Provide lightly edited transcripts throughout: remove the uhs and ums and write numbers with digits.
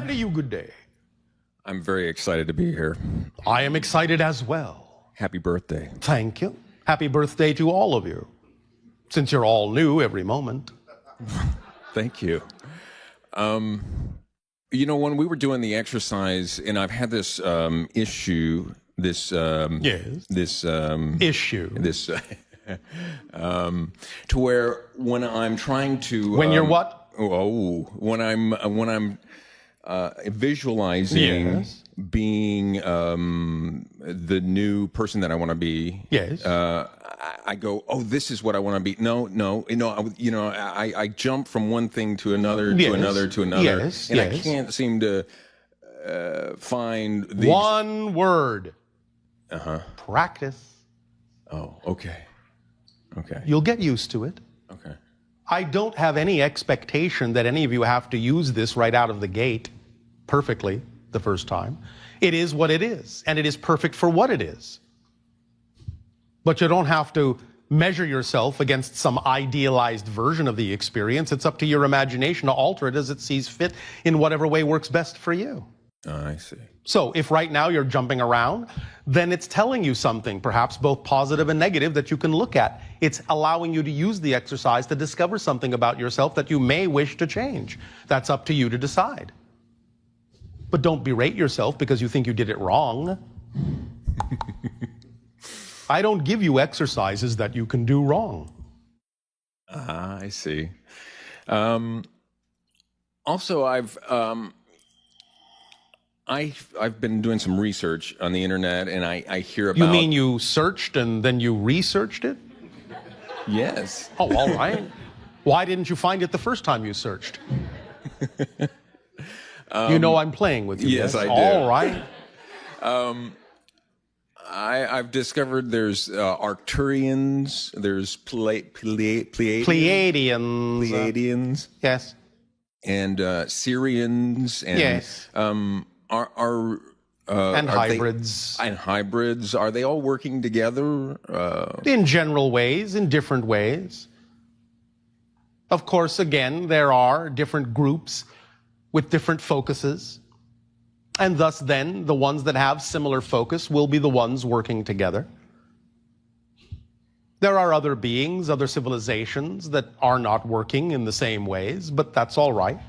to you, good day. I'm very excited to be here. I am excited as well. Happy birthday. Thank you. Happy birthday to all of you, since you're all new every moment. Thank you. You know, when we were doing the exercise, and I've had this issue, this issue, to where when I'm trying to when you're what? When I'm visualizing being the new person that I want to be. Yes. I go, oh, this is what I want to be. No. I jump from one thing to another, to another, to another. Yes. And I can't seem to find the one word. Practice. Oh, okay. You'll get used to it. Okay. I don't have any expectation that any of you have to use this right out of the gate perfectly the first time. It is what it is, and it is perfect for what it is. But you don't have to measure yourself against some idealized version of the experience. It's up to your imagination to alter it as it sees fit in whatever way works best for you. I see. So if right now you're jumping around, then it's telling you something, perhaps both positive and negative, that you can look at. It's allowing you to use the exercise to discover something about yourself that you may wish to change. That's up to you to decide. But don't berate yourself because you think you did it wrong. I don't give you exercises that you can do wrong. I see. Also, I've been doing some research on the internet, and I hear about... You mean you searched and then you researched it? Yes. Oh, all right. Why didn't you find it the first time you searched? You know I'm playing with you. Yes, I do. All right. I've discovered there's Arcturians, there's Pleiadians. Pleiadians. Yes. And Syrians. And, yes. And hybrids. And hybrids. Are they all working together? In general ways, in different ways. Of course, again, there are different groups with different focuses. And thus, then, the ones that have similar focus will be the ones working together. There are other beings, other civilizations that are not working in the same ways, but that's all right.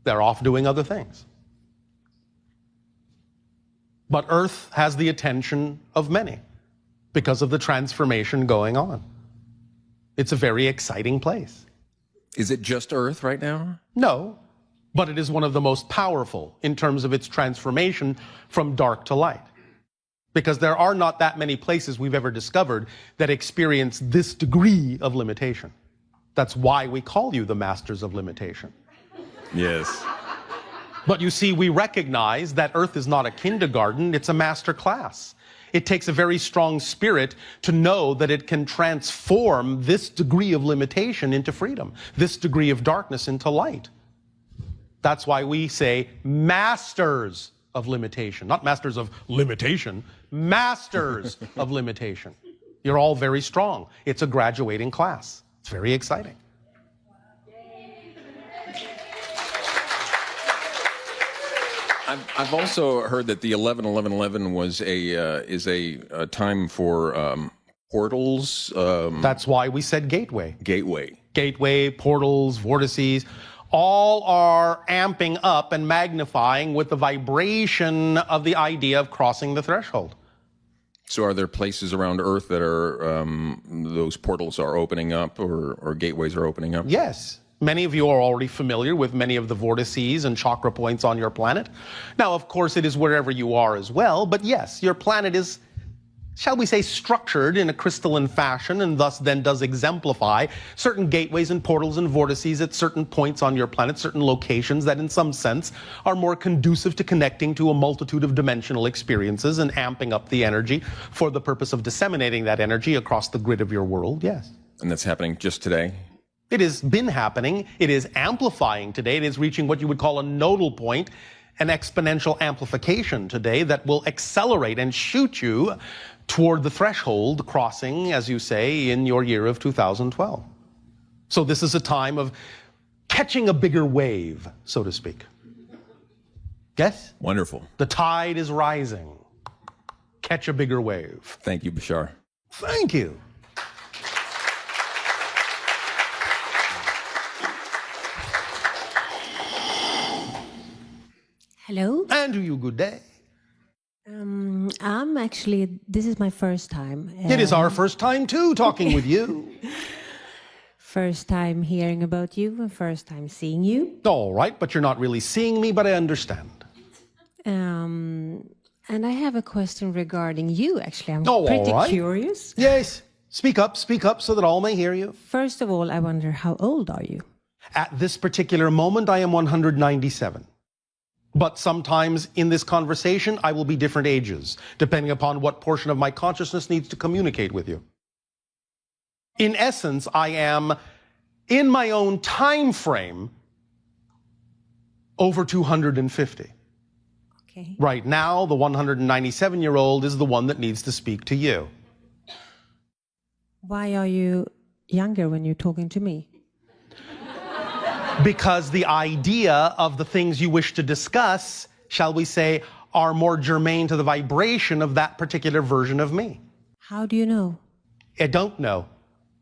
They're off doing other things. But Earth has the attention of many because of the transformation going on. It's a very exciting place. Is it just Earth right now? No, but it is one of the most powerful in terms of its transformation from dark to light. Because there are not that many places we've ever discovered that experience this degree of limitation. That's why we call you the masters of limitation. Yes. But you see, we recognize that Earth is not a kindergarten, it's a master class. It takes a very strong spirit to know that it can transform this degree of limitation into freedom, this degree of darkness into light. That's why we say masters of limitation, not masters of limitation, masters of limitation. You're all very strong. It's a graduating class. It's very exciting. I've also heard that the 11-11-11 was is a time for portals. That's why we said gateway. Gateway, portals, vortices, all are amping up and magnifying with the vibration of the idea of crossing the threshold. So are there places around Earth that are those portals are opening up or gateways are opening up? Yes. Many of you are already familiar with many of the vortices and chakra points on your planet. Now, of course, it is wherever you are as well, but yes, your planet is, shall we say, structured in a crystalline fashion and thus then does exemplify certain gateways and portals and vortices at certain points on your planet, certain locations that in some sense are more conducive to connecting to a multitude of dimensional experiences and amping up the energy for the purpose of disseminating that energy across the grid of your world, yes. And that's happening just today? It has been happening. It is amplifying today. It is reaching what you would call a nodal point, an exponential amplification today that will accelerate and shoot you toward the threshold crossing, as you say, in your year of 2012. So this is a time of catching a bigger wave, so to speak. Yes? Wonderful. The tide is rising. Catch a bigger wave. Thank you, Bashar. Thank you. Hello. And to you, good day. This is my first time. It is our first time, too, talking with you. First time hearing about you and first time seeing you. All right, but you're not really seeing me, but I understand. And I have a question regarding you, actually. I'm Oh, pretty all right. curious. Yes, speak up so that all may hear you. First of all, I wonder, how old are you? At this particular moment, I am 197. But sometimes in this conversation, I will be different ages, depending upon what portion of my consciousness needs to communicate with you. In essence, I am, in my own time frame, over 250. Okay. Right now, the 197-year-old is the one that needs to speak to you. Why are you younger when you're talking to me? Because the idea of the things you wish to discuss, shall we say, are more germane to the vibration of that particular version of me. How do you know? I don't know.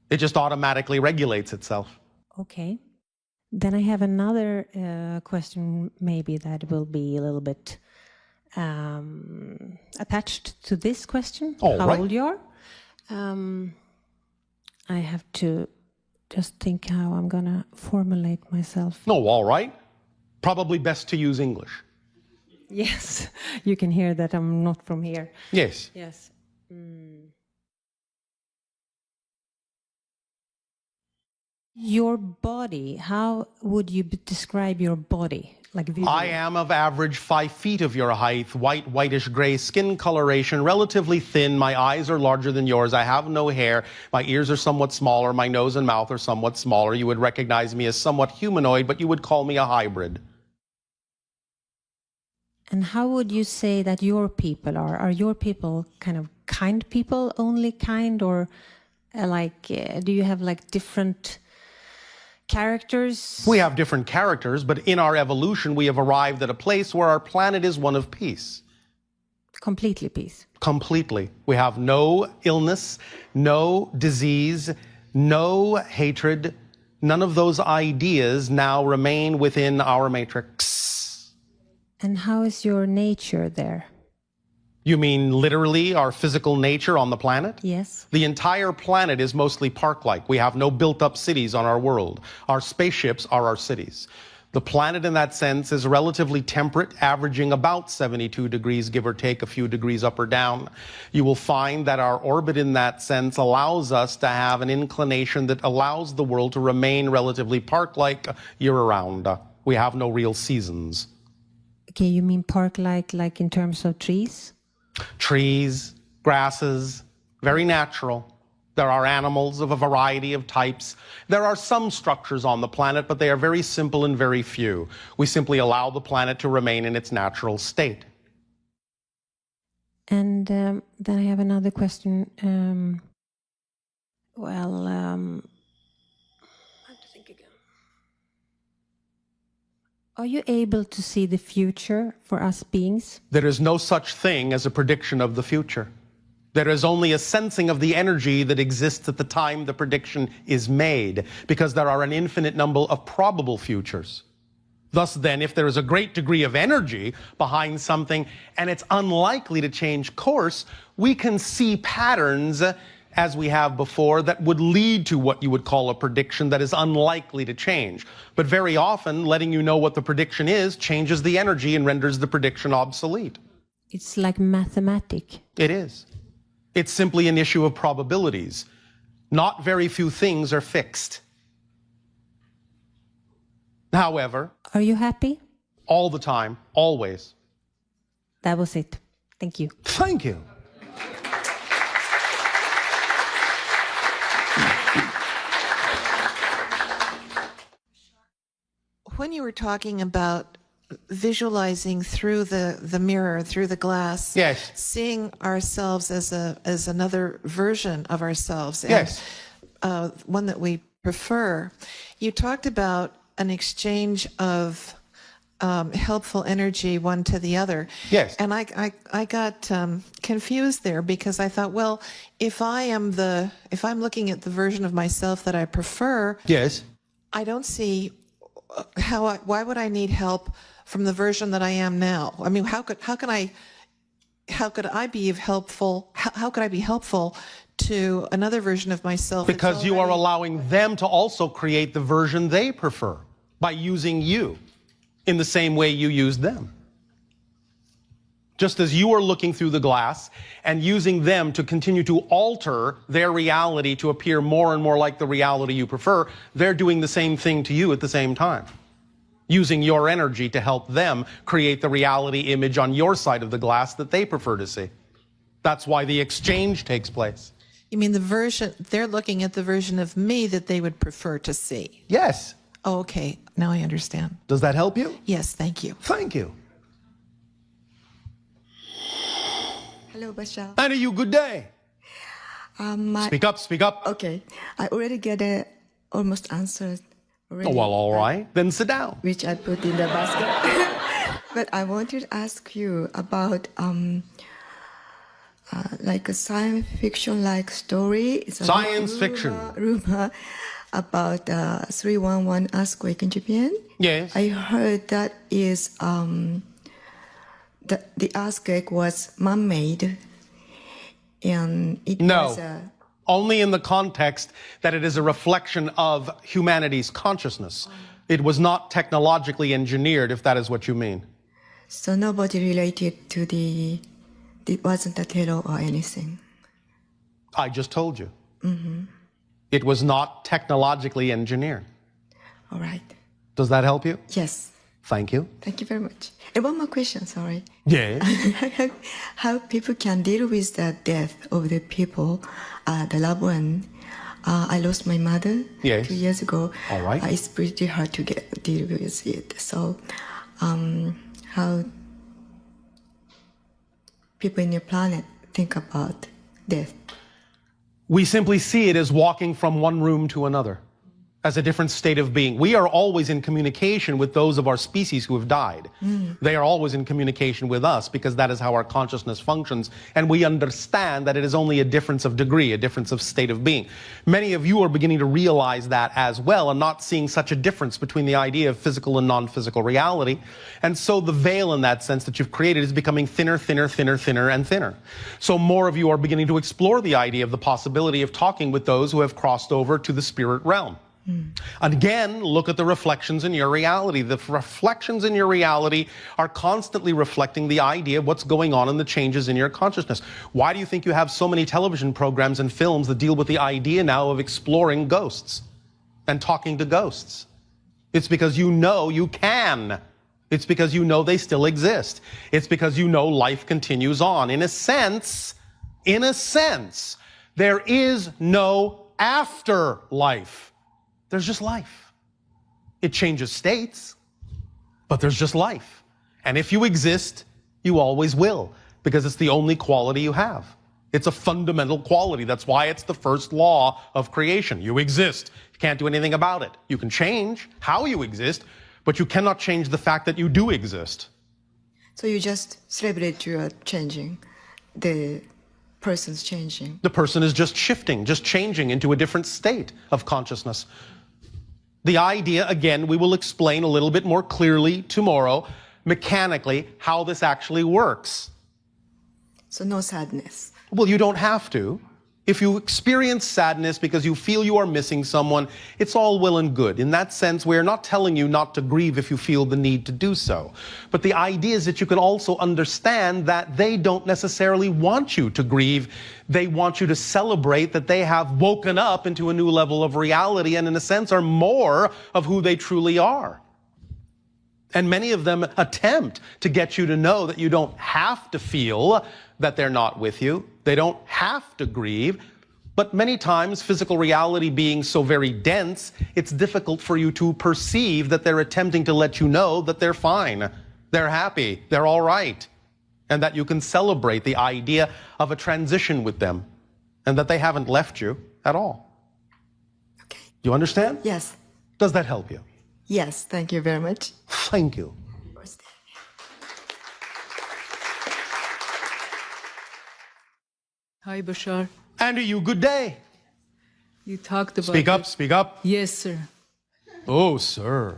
It just automatically regulates itself. Okay. Then I have another question, maybe that will be a little bit attached to this question. All how right. old you are. I have to just think how I'm going to formulate myself. No, all right. Probably best to use English. Yes, you can hear that I'm not from here. Yes. Yes. Your body, how would you describe your body? Like visually? I am of average 5 feet of your height, white, whitish gray skin coloration, relatively thin. My eyes are larger than yours. I have no hair. My ears are somewhat smaller. My nose and mouth are somewhat smaller. You would recognize me as somewhat humanoid, but you would call me a hybrid. And how would you say that your people are? Are your people kind of kind people, only kind, or do you have like different characters? We have different characters, but in our evolution, we have arrived at a place where our planet is one of peace. Completely peace. Completely. We have no illness, no disease, no hatred. None of those ideas now remain within our matrix. And how is your nature there? You mean literally our physical nature on the planet? Yes. The entire planet is mostly park-like. We have no built-up cities on our world. Our spaceships are our cities. The planet in that sense is relatively temperate, averaging about 72 degrees, give or take a few degrees up or down. You will find that our orbit in that sense allows us to have an inclination that allows the world to remain relatively park-like year-round. We have no real seasons. Okay, you mean park-like in terms of trees? Trees, grasses, very natural. There are animals of a variety of types. There are some structures on the planet, but they are very simple and very few. We simply allow the planet to remain in its natural state. And then I have another question. I have to think again. Are you able to see the future for us beings? There is no such thing as a prediction of the future. There is only a sensing of the energy that exists at the time the prediction is made, because there are an infinite number of probable futures. Thus then, if there is a great degree of energy behind something and it's unlikely to change course, we can see patterns, as we have before, that would lead to what you would call a prediction that is unlikely to change. But very often, letting you know what the prediction is changes the energy and renders the prediction obsolete. It's like mathematic. It is. It's simply an issue of probabilities. Not very few things are fixed. However, Are you happy? all the time, always. That was it. Thank you. Thank you. When you were talking about visualizing through the mirror, through the glass, Yes. seeing ourselves as another version of ourselves, and, Yes. one that we prefer, you talked about an exchange of helpful energy one to the other. Yes. And I got confused there because I thought, well, if I'm looking at the version of myself that I prefer, Yes. I don't see why would I need help from the version that I am now? I mean, how could I be helpful? How could I be helpful to another version of myself? Because you are allowing them to also create the version they prefer by using you in the same way you used them. Just as you are looking through the glass and using them to continue to alter their reality to appear more and more like the reality you prefer, they're doing the same thing to you at the same time, using your energy to help them create the reality image on your side of the glass that they prefer to see. That's why the exchange takes place. You mean they're looking at the version of me that they would prefer to see? Yes. Oh, okay. Now I understand. Does that help you? Yes, thank you. Thank you. Hello, Bashar. And you, good day. Speak up, speak up. Okay, I already get almost answered. Already, Oh, well, all right. Then sit down. which I put in the basket. But I wanted to ask you about like a science fiction like story. It's a Science fiction. rumor about 311 earthquake in Japan. Yes. I heard that is the earthquake was man-made, and it was only in the context that it is a reflection of humanity's consciousness. It was not technologically engineered, if that is what you mean. So nobody related to it wasn't a terror or anything. I just told you. It was not technologically engineered. All right. Does that help you? Yes. Thank you. Thank you very much. And one more question, sorry. Yes. How people can deal with the death of the people, the loved one. I lost my mother 2 years ago. All right. It's pretty hard to deal with it. So how people in your planet think about death? We simply see it as walking from one room to another, as a different state of being. We are always in communication with those of our species who have died. They are always in communication with us because that is how our consciousness functions. And we understand that it is only a difference of degree, a difference of state of being. Many of you are beginning to realize that as well and not seeing such a difference between the idea of physical and non-physical reality. And so the veil in that sense that you've created is becoming thinner, thinner, thinner, thinner, and thinner. So more of you are beginning to explore the idea of the possibility of talking with those who have crossed over to the spirit realm. Again, look at the reflections in your reality. The reflections in your reality are constantly reflecting the idea of what's going on in the changes in your consciousness. Why do you think you have so many television programs and films that deal with the idea now of exploring ghosts and talking to ghosts? It's because you know you can. It's because you know they still exist. It's because you know life continues on. In a sense, there is no afterlife. There's just life. It changes states, but there's just life. And if you exist, you always will, because it's the only quality you have. It's a fundamental quality. That's why it's the first law of creation. You exist. You can't do anything about it. You can change how you exist, but you cannot change the fact that you do exist. So you just celebrate your changing, the person's changing. The person is just shifting, just changing into a different state of consciousness. The idea, again, we will explain a little bit more clearly tomorrow, mechanically, how this actually works. So no sadness. Well, you don't have to. If you experience sadness because you feel you are missing someone, it's all well and good. In that sense, we're not telling you not to grieve if you feel the need to do so. But the idea is that you can also understand that they don't necessarily want you to grieve. They want you to celebrate that they have woken up into a new level of reality and, in a sense, are more of who they truly are. And many of them attempt to get you to know that you don't have to feel that they're not with you. They don't have to grieve. But many times, physical reality being so very dense, it's difficult for you to perceive that they're attempting to let you know that they're fine, they're happy, they're all right, and that you can celebrate the idea of a transition with them and that they haven't left you at all. Okay. Do you understand? Yes. Does that help you? Yes, thank you very much. Thank you. Hi, Bashar. And to you, good day. You talked about... Speak up, speak up. Yes, sir. Oh, sir.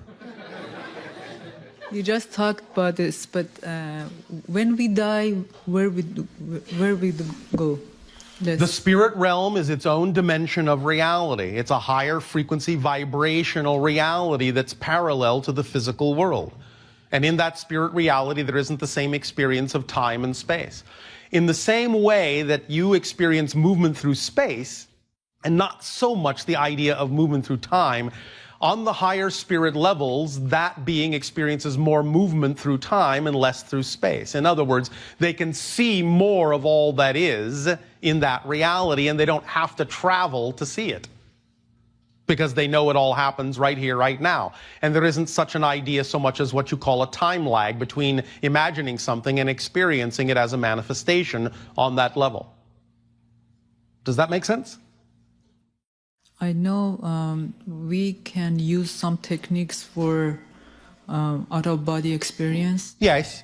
You just talked about this, but when we die, where we go? The spirit realm is its own dimension of reality. It's a higher frequency vibrational reality that's parallel to the physical world. And in that spirit reality, there isn't the same experience of time and space. In the same way that you experience movement through space, and not so much the idea of movement through time, on the higher spirit levels, that being experiences more movement through time and less through space. In other words, they can see more of all that is in that reality, and they don't have to travel to see it, because they know it all happens right here, right now. And there isn't such an idea so much as what you call a time lag between imagining something and experiencing it as a manifestation on that level. Does that make sense? I know we can use some techniques for out-of-body experience. Yes.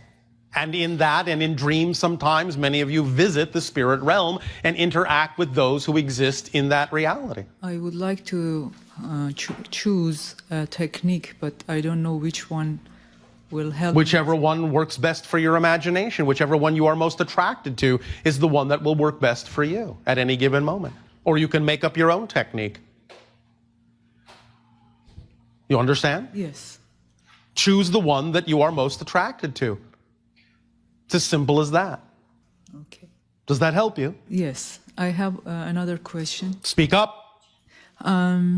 And in that and in dreams sometimes, many of you visit the spirit realm and interact with those who exist in that reality. I would like to choose a technique, but I don't know which one will help. Whichever one works best for your imagination, whichever one you are most attracted to is the one that will work best for you at any given moment. Or you can make up your own technique. You understand? Yes. Choose the one that you are most attracted to. It's as simple as that. Okay. Does that help you? Yes. I have another question. Speak up. I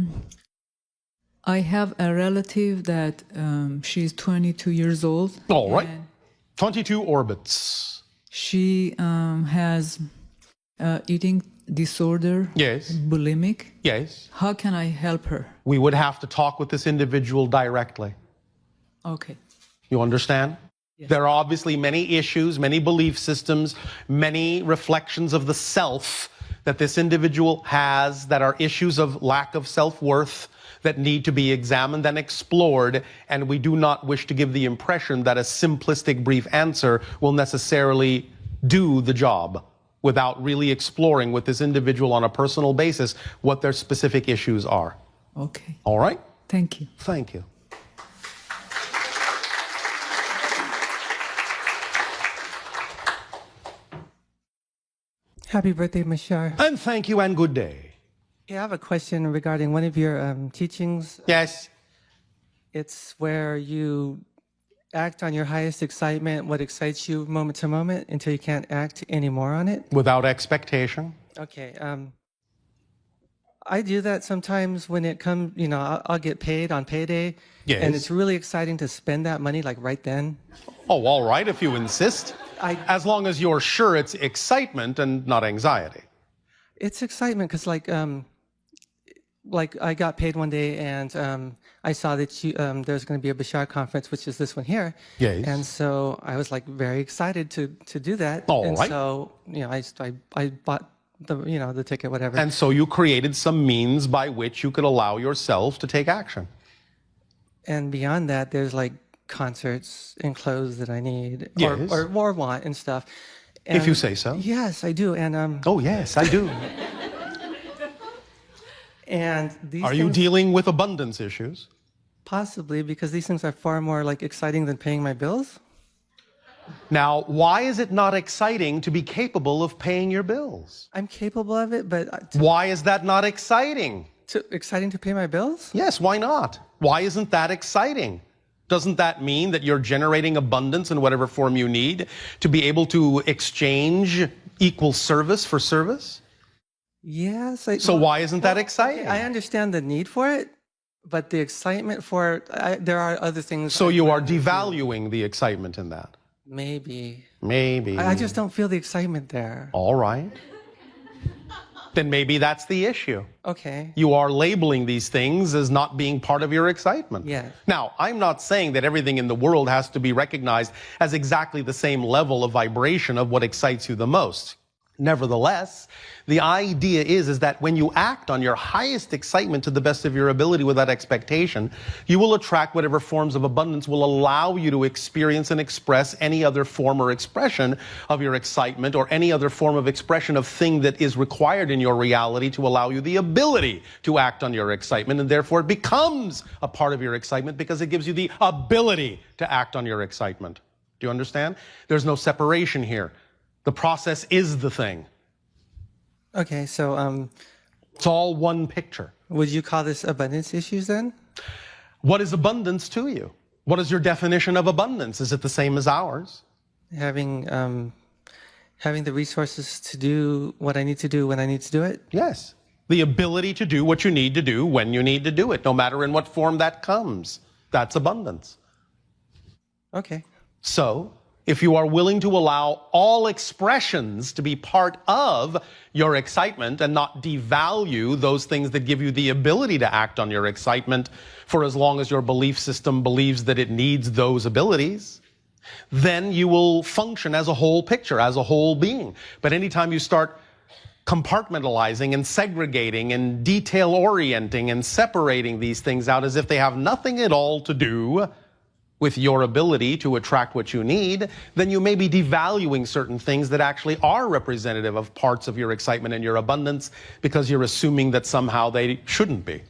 have a relative that she's 22 years old. All right. 22 orbits. She has eating disorder. Yes. Bulimic. Yes. How can I help her? We would have to talk with this individual directly. Okay. You understand? Yes. There are obviously many issues, many belief systems, many reflections of the self that this individual has that are issues of lack of self-worth that need to be examined and explored, and we do not wish to give the impression that a simplistic brief answer will necessarily do the job without really exploring with this individual on a personal basis what their specific issues are. Okay. All right? Thank you. Thank you. Happy birthday, Bashar. And thank you and good day. Yeah, I have a question regarding one of your teachings. Yes. It's where you act on your highest excitement, what excites you moment to moment, until you can't act anymore on it. Without expectation. Okay. I do that sometimes when it comes, you know, I'll get paid on payday. Yes. And it's really exciting to spend that money like right then. Oh, all right, if you insist. As long as you're sure it's excitement and not anxiety. It's excitement because like I got paid one day and I saw that there's going to be a Bashar conference, which is this one here. Yes. And so I was like very excited to do that. All right. So, you know, I bought the ticket, whatever. And so you created some means by which you could allow yourself to take action. And beyond that, there's like concerts and clothes that I need Yes. or want and stuff. And if you say so. Yes, I do. And oh, yes, I do. And these are you dealing with abundance issues? Possibly, because these things are far more like exciting than paying my bills. Now, why is it not exciting to be capable of paying your bills? I'm capable of it, but why is that not exciting? Exciting to pay my bills? Yes, why not? Why isn't that exciting? Doesn't that mean that you're generating abundance in whatever form you need to be able to exchange equal service for service? Yes. So why isn't that exciting? I understand the need for it, but the excitement for it, there are other things. So you are devaluing the excitement in that? Maybe. Maybe. I just don't feel the excitement there. All right. Then maybe that's the issue. Okay. You are labeling these things as not being part of your excitement. Yeah. Now, I'm not saying that everything in the world has to be recognized as exactly the same level of vibration of what excites you the most. Nevertheless, the idea is that when you act on your highest excitement to the best of your ability without expectation, you will attract whatever forms of abundance will allow you to experience and express any other form or expression of your excitement, or any other form of expression of thing that is required in your reality to allow you the ability to act on your excitement, and therefore it becomes a part of your excitement because it gives you the ability to act on your excitement. Do you understand? There's no separation here. The process is the thing. Okay, so it's all one picture. Would you call this abundance issues then? What is abundance to you? What is your definition of abundance? Is it the same as ours? Having the resources to do what I need to do when I need to do it? Yes. The ability to do what you need to do when you need to do it, no matter in what form that comes. That's abundance. Okay. So, if you are willing to allow all expressions to be part of your excitement and not devalue those things that give you the ability to act on your excitement for as long as your belief system believes that it needs those abilities, then you will function as a whole picture, as a whole being. But anytime you start compartmentalizing and segregating and detail orienting and separating these things out as if they have nothing at all to do with your ability to attract what you need, then you may be devaluing certain things that actually are representative of parts of your excitement and your abundance, because you're assuming that somehow they shouldn't be.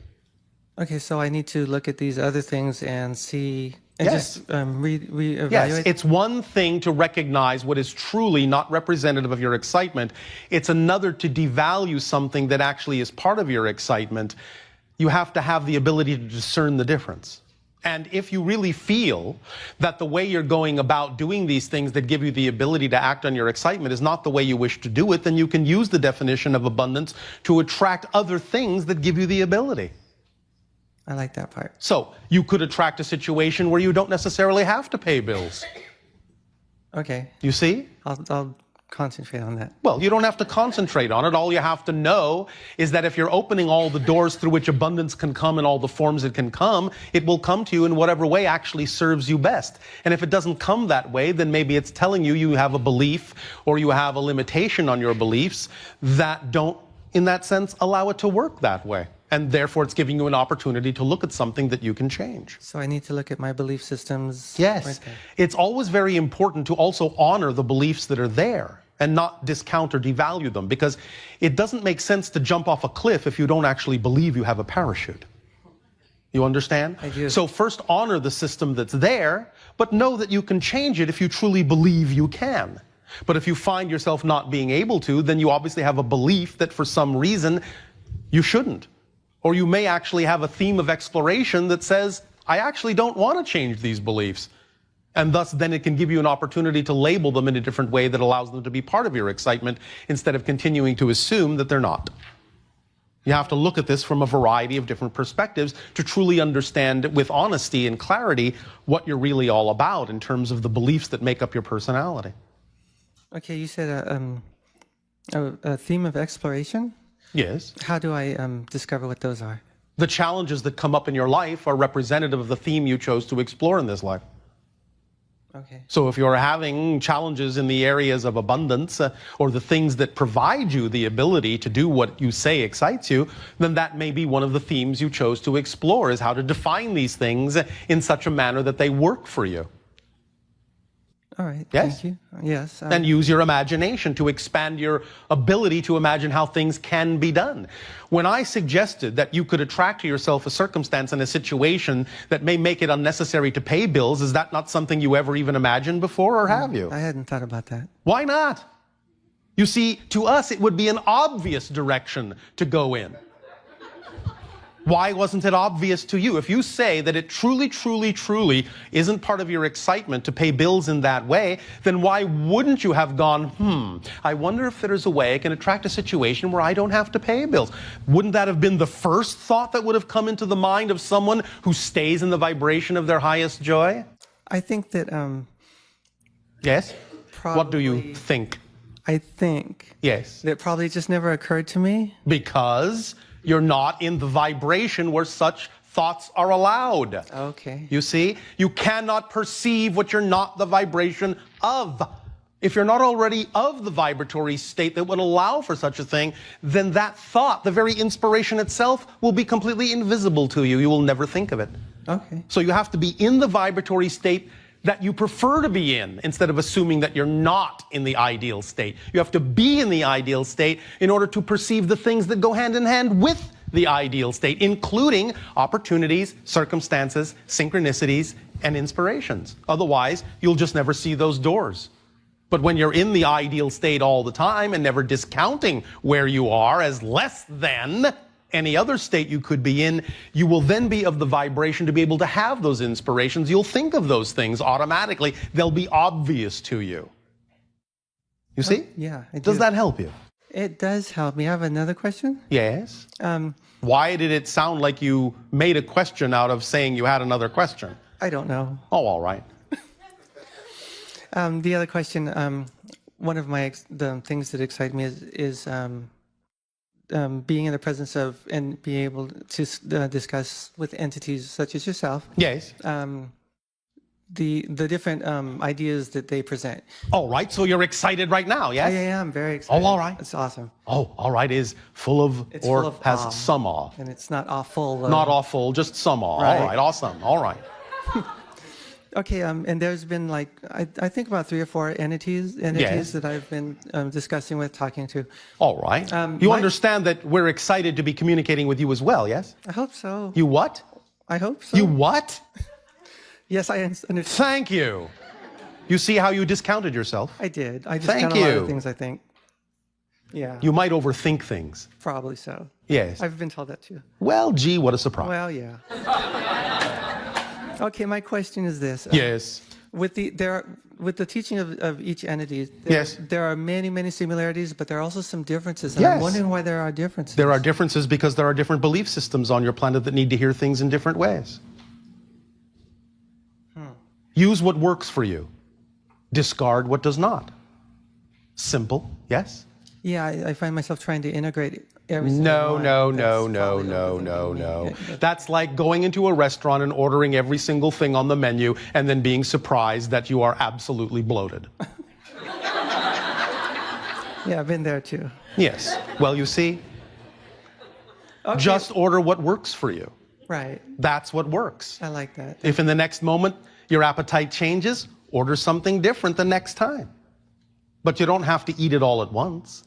Okay, so I need to look at these other things and see, and Yes. just reevaluate? Yes, it's one thing to recognize what is truly not representative of your excitement. It's another to devalue something that actually is part of your excitement. You have to have the ability to discern the difference. And if you really feel that the way you're going about doing these things that give you the ability to act on your excitement is not the way you wish to do it, then you can use the definition of abundance to attract other things that give you the ability. I like that part. So you could attract a situation where you don't necessarily have to pay bills. Okay. You see? I'll concentrate on that. Well, you don't have to concentrate on it. All you have to know is that if you're opening all the doors through which abundance can come in all the forms it can come, it will come to you in whatever way actually serves you best. And if it doesn't come that way, then maybe it's telling you you have a belief or you have a limitation on your beliefs that don't, in that sense, allow it to work that way. And therefore, it's giving you an opportunity to look at something that you can change. So I need to look at my belief systems. Yes. Right there. It's always very important to also honor the beliefs that are there and not discount or devalue them, because it doesn't make sense to jump off a cliff if you don't actually believe you have a parachute. You understand? I do. So first honor the system that's there, but know that you can change it if you truly believe you can. But if you find yourself not being able to, then you obviously have a belief that for some reason you shouldn't. Or you may actually have a theme of exploration that says, I actually don't want to change these beliefs. And thus, then it can give you an opportunity to label them in a different way that allows them to be part of your excitement instead of continuing to assume that they're not. You have to look at this from a variety of different perspectives to truly understand with honesty and clarity what you're really all about in terms of the beliefs that make up your personality. Okay, you said a theme of exploration? Yes. How do I discover what those are? The challenges that come up in your life are representative of the theme you chose to explore in this life. Okay. So if you're having challenges in the areas of abundance or the things that provide you the ability to do what you say excites you, then that may be one of the themes you chose to explore, is how to define these things in such a manner that they work for you. All right. Yes? Thank you. Yes. And use your imagination to expand your ability to imagine how things can be done. When I suggested that you could attract to yourself a circumstance and a situation that may make it unnecessary to pay bills, is that not something you ever even imagined before, or have you? I hadn't thought about that. Why not? You see, to us, it would be an obvious direction to go in. Why wasn't it obvious to you? If you say that it truly, truly, truly isn't part of your excitement to pay bills in that way, then why wouldn't you have gone, I wonder if there's a way I can attract a situation where I don't have to pay bills? Wouldn't that have been the first thought that would have come into the mind of someone who stays in the vibration of their highest joy? I think that... Yes? What do you think? I think... Yes. That probably just never occurred to me. Because you're not in the vibration where such thoughts are allowed. Okay. You see? You cannot perceive what you're not the vibration of. If you're not already of the vibratory state that would allow for such a thing, then that thought, the very inspiration itself, will be completely invisible to you. You will never think of it. Okay. So you have to be in the vibratory state that you prefer to be in, instead of assuming that you're not in the ideal state. You have to be in the ideal state in order to perceive the things that go hand in hand with the ideal state, including opportunities, circumstances, synchronicities, and inspirations. Otherwise, you'll just never see those doors. But when you're in the ideal state all the time and never discounting where you are as less than any other state you could be in, you will then be of the vibration to be able to have those inspirations. You'll think of those things automatically. They'll be obvious to you. You see? Yeah. Does that help you? It does help me. I have another question. Yes. Why did it sound like you made a question out of saying you had another question? I don't know. Oh, all right. The other question, one of the things that excite me is being in the presence of and being able to discuss with entities such as yourself. Yes. The different ideas that they present. All right. So you're excited right now, yes? I am very excited. Oh, all right. It's awesome. Oh, all right. Is full of It's or full of has awe. some awe? And it's not awful. Not awful, just some awe. Right. All right. Awesome. All right. Okay, and there's been like, I think about 3 or 4 entities Yes. that I've been discussing with, talking to. All right. You understand that we're excited to be communicating with you as well, yes? I hope so. You what? I hope so. You what? Yes, I understand. Thank you. You see how you discounted yourself? I did. I just Thank got a lot you. of things, I think. Yeah, You might overthink things. probably so. Yes. I've been told that too. Well, gee, what a surprise. Well, yeah. Okay, my question is this. Yes. With the teaching of each entity, Yes. there are many similarities, but there are also some differences. And Yes. I'm wondering why there are differences. There are differences because there are different belief systems on your planet that need to hear things in different ways. Use what works for you. Discard what does not. Simple, yes? Yeah, I find myself trying to integrate every single No, one. no, That's no, no, probably no, overthinking no, me. no. Yeah, That's like going into a restaurant and ordering every single thing on the menu and then being surprised that you are absolutely bloated. Yeah, I've been there too. Yes. Well, you see, Okay. just order what works for you. Right. That's what works. I like that. If in the next moment your appetite changes, order something different the next time. But you don't have to eat it all at once.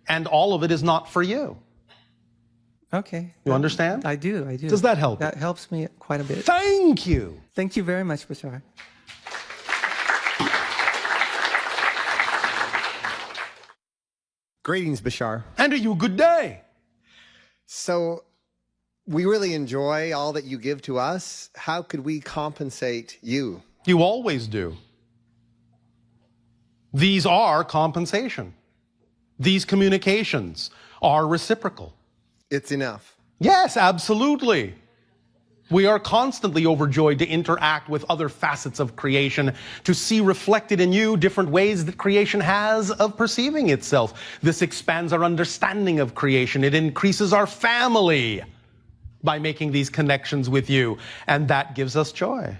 And all of it is not for you. Okay. You understand? I do. Does that help? That helps me quite a bit. Thank you. Thank you very much, Bashar. Greetings, Bashar. And to you, good day. So we really enjoy all that you give to us. How could we compensate you? You always do. These are compensation. These communications are reciprocal. It's enough. Yes, absolutely. We are constantly overjoyed to interact with other facets of creation, to see reflected in you different ways that creation has of perceiving itself. This expands our understanding of creation. It increases our family by making these connections with you, and that gives us joy.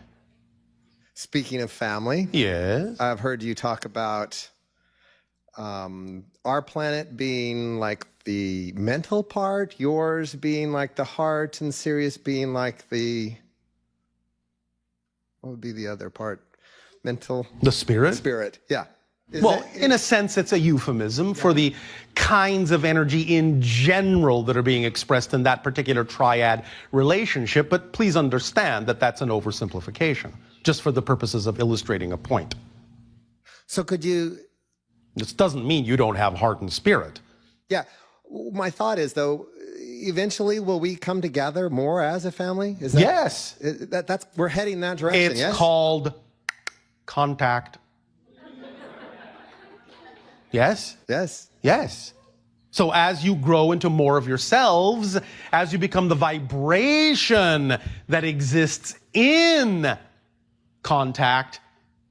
Speaking of family, Yes. I've heard you talk about our planet being like the mental part, yours being like the heart, and Sirius being like the, what would be the other part? Mental? The spirit? Spirit, yeah. Well, in a sense, it's a euphemism for the kinds of energy in general that are being expressed in that particular triad relationship. But please understand that that's an oversimplification, just for the purposes of illustrating a point. So could you... This doesn't mean you don't have heart and spirit. Yeah. My thought is, though, eventually will we come together more as a family? Is that, Yes. That's we're heading that direction, It's yes? called contact. Yes? Yes. Yes. So as you grow into more of yourselves, as you become the vibration that exists in contact,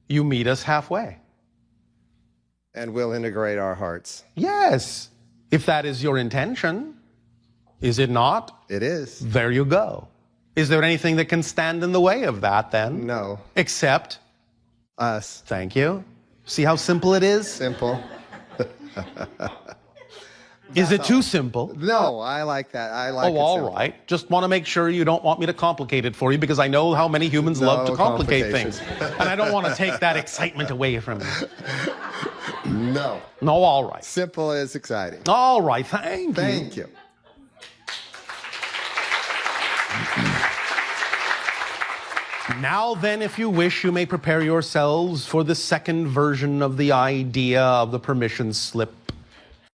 you meet us halfway. And we'll integrate our hearts. Yes. If that is your intention. Is it not? It is. There you go. Is there anything that can stand in the way of that then? No. Except, Us. thank you, See how simple it is? Simple. Is it too simple? No, I like that. I like it. Oh, all simple. right. Just want to make sure you don't want me to complicate it for you, because I know how many humans love to complicate things. And I don't want to take that excitement away from you. No. No, all right. Simple is exciting. All right. Thank you. Thank you. Now then, if you wish, you may prepare yourselves for the second version of the idea of the permission slip.